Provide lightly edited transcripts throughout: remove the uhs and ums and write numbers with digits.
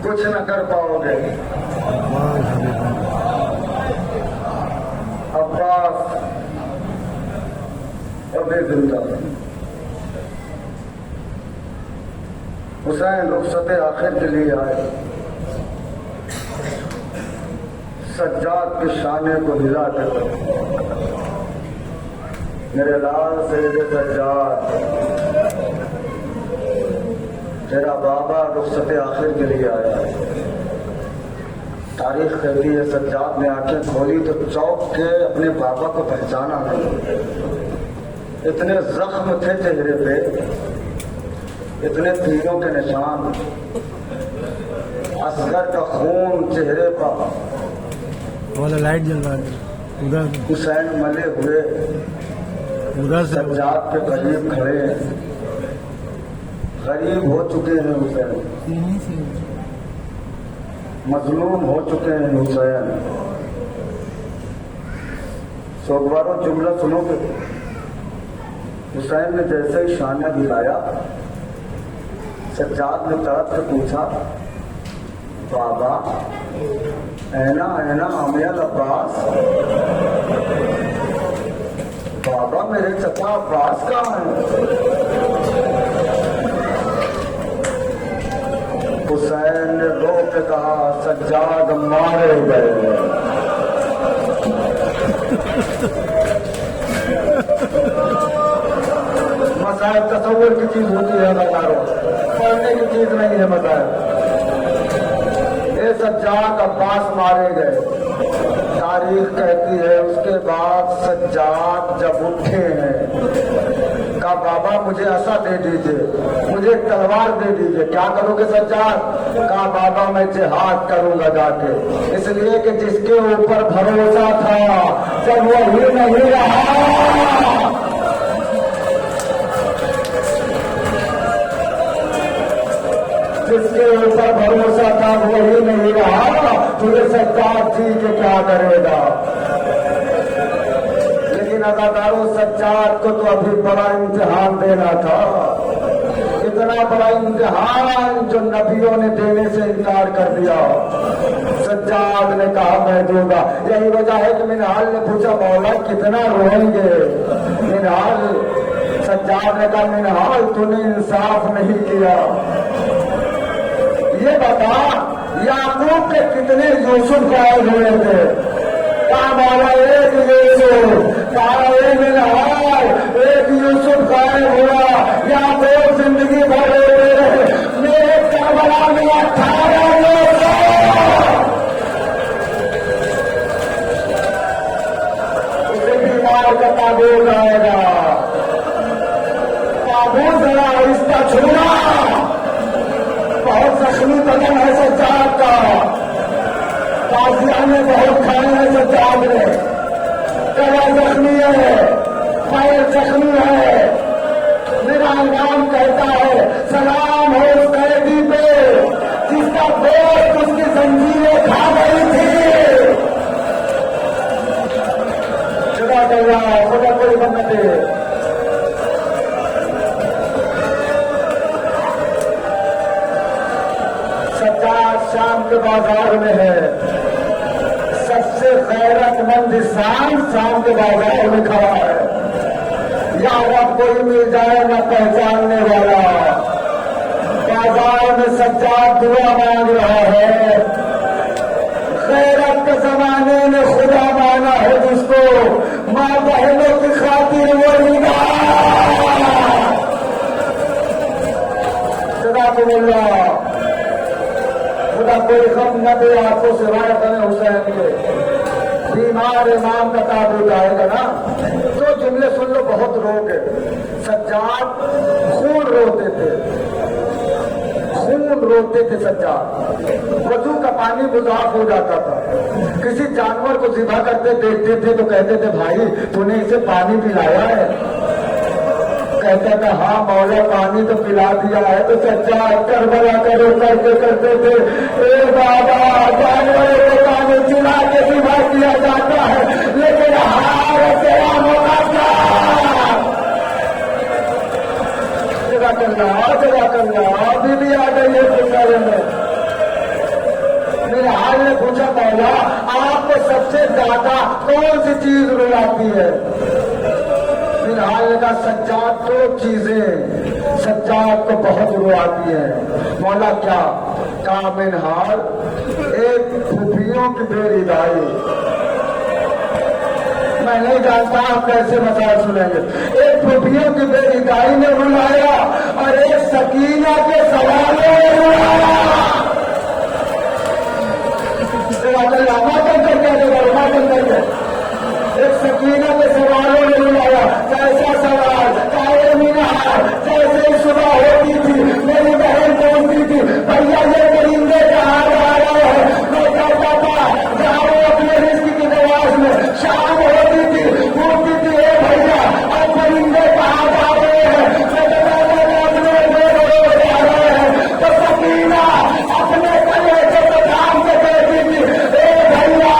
کچھ نہ کر پاؤ گے. عباس ابھی زندہ. حسین رخصت آخر کے لیے آئے. سجاد کے شانے کو ہلا کر میرے لال سید سجاد تیرا بابا رخصت آخر کے لیے آیا. تاریخ کہتی ہے سجاد نے آنکھیں کھولی تو چوک کے اپنے بابا کو پہچانا نہیں. اتنے زخم تھے چہرے پہ, اتنے تیروں کے نشان, اصغر کا خون چہرے پر. لائٹ جل رہا ہے. حسین ملے ہوئے سجاد کے قریب کھڑے ہیں. غریب ہو چکے ہیں حسین, مظلوم ہو چکے ہیں حسین. سوگوارو جملہ سنو گے. حسین نے جیسے ہی شانہ ہلایا, سجاد نے تڑپ سے پوچھا, بابا اینا اینا امیل عباس, بابا میرے چچا عباس کہاں ہیں؟ حسین نے رو کے کہا, سجاد مارے گئے. مسائل تصور کی چیز ہوتی ہے, پڑھنے کی چیز نہیں ہے. مسائل سجاد عباس مارے گئے. تاریخ کہتی ہے اس کے بعد سجاد جب اٹھے ہیں, کہا بابا مجھے عصا دے دیجئے, مجھے تلوار دے دیجئے. کیا کرو گے سجاد؟ کہا بابا میں جہاد کروں گا جا کے. اس لیے کہ جس کے اوپر بھروسہ تھا جب وہی نہیں رہا, جس کے اوپر بھروسہ تھا وہی نہیں رہا, تجھے سجاد جی کے کیا کرے گا. لیکن اداکاروں سجاد کو تو ابھی بڑا امتحان دینا تھا. اتنا بڑا امتحان جو نبیوں نے دینے سے انکار کر دیا. سجاد نے کہا میں دوں گا. یہی وجہ ہے کہ منہال نے پوچھا مولا کتنا روئیں گے. منہال سجاد نے کہا منہال تو نے انصاف نہیں کیا. یہ بتا یعقوب کے کتنے یوسف قائم ہوئے تھے؟ کہا مولا ایک یوسف. کہا ایک منہال ایک یوسف قائم ہوا. یعقوب زندگی بھر ہوئے میرے کربلا میں 18 یوسف. اسے بیمار کا تابوت آئے گا. تابوت ذرا آہستہ چھوڑا. بہت زخمی بدن ہے سجاد کا. تازیہ نے بہت کھائے ہیں سجاد نے. گلا زخمی ہے, پیر زخمی ہے. میرا نام کہتا ہے سلام ہو اس قیدی پہ جس کا دوست اس کی زنجیریں کھا گئی تھی. خدا کر رہا خدا کوئی بند دے. شام کے بازار میں ہے. سب سے غیرت مند انسان شام کے بازار میں کھڑا ہے. یا رب کوئی مل جائے نہ پہچاننے والا. بازار میں سجاد دعا مانگ رہا ہے. غیرت کے زمانے میں خدا مانا ہے جس کو, ماں بہنوں کی خاطر وہی خدا کو اللہ. خدا کوئی غم نہ دے آنکھوں سے روایت کریں حسین کے. بیمار امام کا تابوت آئے گا نا. دو جملے سن لو, بہت رو گئے. سجاد خون روتے تھے, خون روتے تھے سجاد. وضو کا پانی مضاف ہو جاتا تھا. کسی جانور کو ذبح کرتے دیکھتے تھے تو کہتے تھے بھائی تو نے اسے پانی پلایا ہے؟ کہتا تھا ہاں مولا پانی تو پلا دیا ہے. تو سجاد کربلا کرو کرتے کرتے تھے اے بابا جانوروں کو پانی چلا کے ذبح کیا جاتا ہے لیکن ہار تیرا موقع کیا. جگہ کرنا ابھی بھی آ گئی ہے. مولا آپ کو سب سے زیادہ کون سی چیز رلاتی ہے؟ پھر حال کا سجاد دو چیزیں سجاد کو بہت رواتی ہیں مولا کیا؟ کامنہار ایک پھوپھیوں کی بے ردائی، میں نہیں جانتا آپ کیسے مسائل سنیں گے، ایک پھوپھیوں کی بے ردائی نے رلایا اور ایک سکینہ کے سوالوں نے رلایا۔ ایک سکینہ کے سوالوں نے رلایا، کیسا سوال؟ جیسے ہی صبح ہوتی تھی میری بہن پہنچتی تھی، بھیا یہ پرندے کہاں جا رہے ہیں؟ میں کہتا تھا جاؤ اپنے رزق کی تلاش میں۔ شام ہوتی تھی پوچھتی تھی اے بھیا اب پرندے کہاں جا رہے ہیں؟ میں کہتا تھا اپنے بے جا رہے ہیں۔ تو سکینہ اپنے کلے کے کام سے کہتی تھی اے بھیا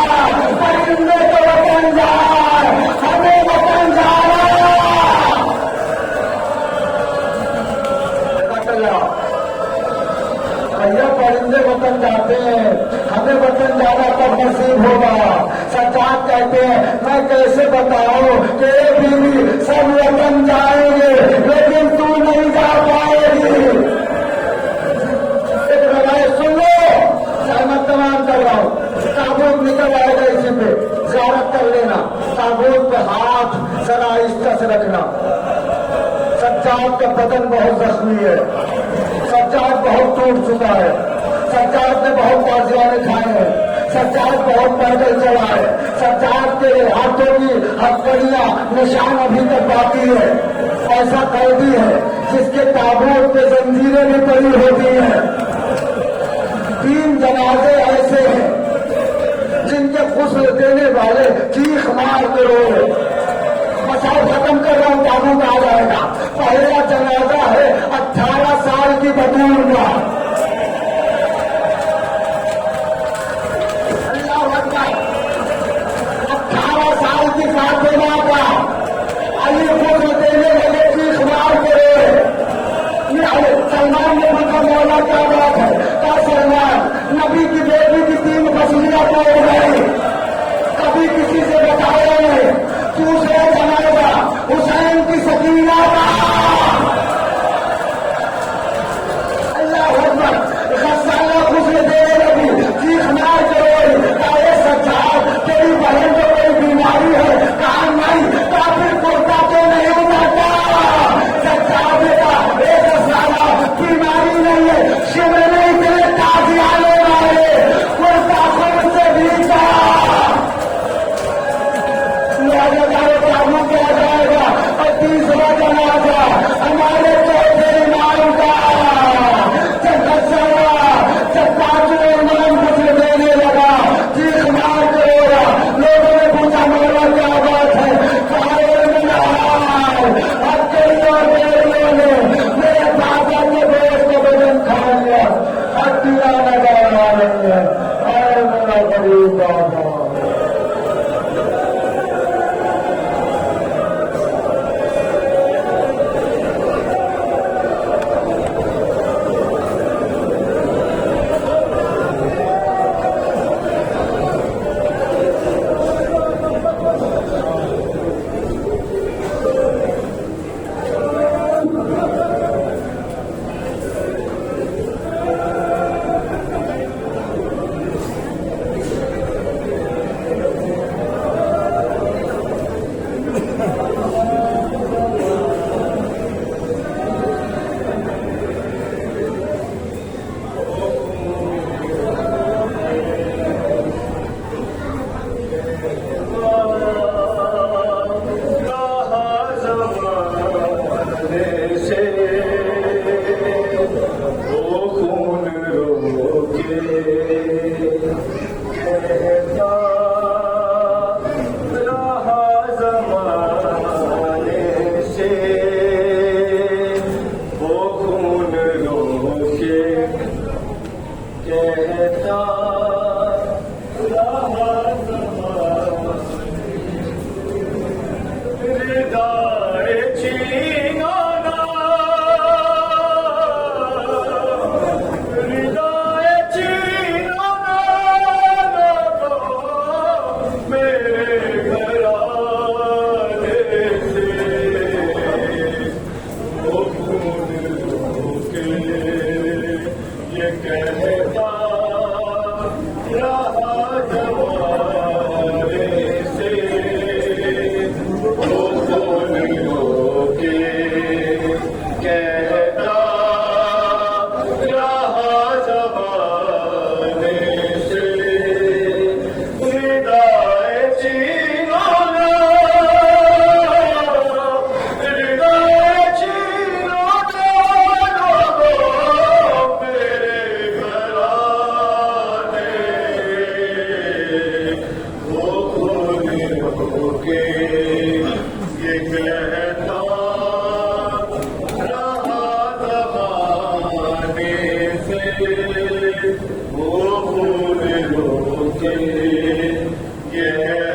پرندے تو وطن جائے، ہمیں وطن جا رہا۔ بھیا پرندے وطن جاتے ہیں، ہمیں وطن جانا کب نصیب ہوگا؟ سجاد کہتے ہیں میں کیسے بتاؤں کہ بیوی سب وطن جائیں گے لیکن تو نہیں جا پائے گی۔ ایک روایت سن لو، میں تمام کر رہا ہوں، تابوت نکل آئے گا اسی پہ زیارت کر لینا، تابوت پہ ہاتھ ذرا آہستہ سے رکھنا۔ سجاد کا بدن بہت زخمی ہے، سجاد بہت ٹوٹ چکا ہے، سجاد نے بہت تازیانے کھائے ہیں، سجاد بہت پیدل چلا ہے، سجاد کے ہاتھوں کی ہتھکڑیاں نشان ابھی تک باقی ہے۔ ایسا قیدی ہے جس کے تابوت پہ زنجیریں بھی پڑی ہوتی ہیں۔ 3 جنازے ایسے ہیں جن کے غسل دینے والے چیخ مار کے رو رہے۔ مسائل ختم کر رہا ہوں، تابوت آ جائے گا۔ پہلا جنازہ ہے 18 سال کی بطور کا، اللہ اکبر، 18 سال کی فاطمہ کا علی غسل دینے والے چیخ مار کے روئے۔ سلمان نے پوچھا مولا کیا بات ہے؟ کیا سلمان نبی کی بیٹی کی 3 فصلیاں توڑ گئی، کبھی کسی سے بتایا نہیں، دوسرے جنازہ حسین کی سکینہ کا، اللہ اکبر، غسالہ غسل دینے لگی، چیخ مار کے روئی، کہا سجاد تیری بہن کو کوئی بیماری ہے؟ کہا نہیں، کافر کرتا تو نہیں اترتا۔ سجاد نے کہا اے غسالہ بیماری نہیں ہے، شمر نہیں تیرے تازیانے والے کرتا خود سے بھی تھا۔ کیا جائے گا اور 30واں جنازہ ہمارے چوتھے امام کا۔ جب 5واں امام غسل دینے لگا، چیخ مار کے رویا، لوگوں نے پوچھا مولا کیا بات ہے؟ اب کئی اور بیٹیوں نے میرے بابا کے دوست کا بدن کھا لیا، ہڈیاں نظر آ رہی ہیں، اور میرا غریب بابا۔ وہ خون روکے یہ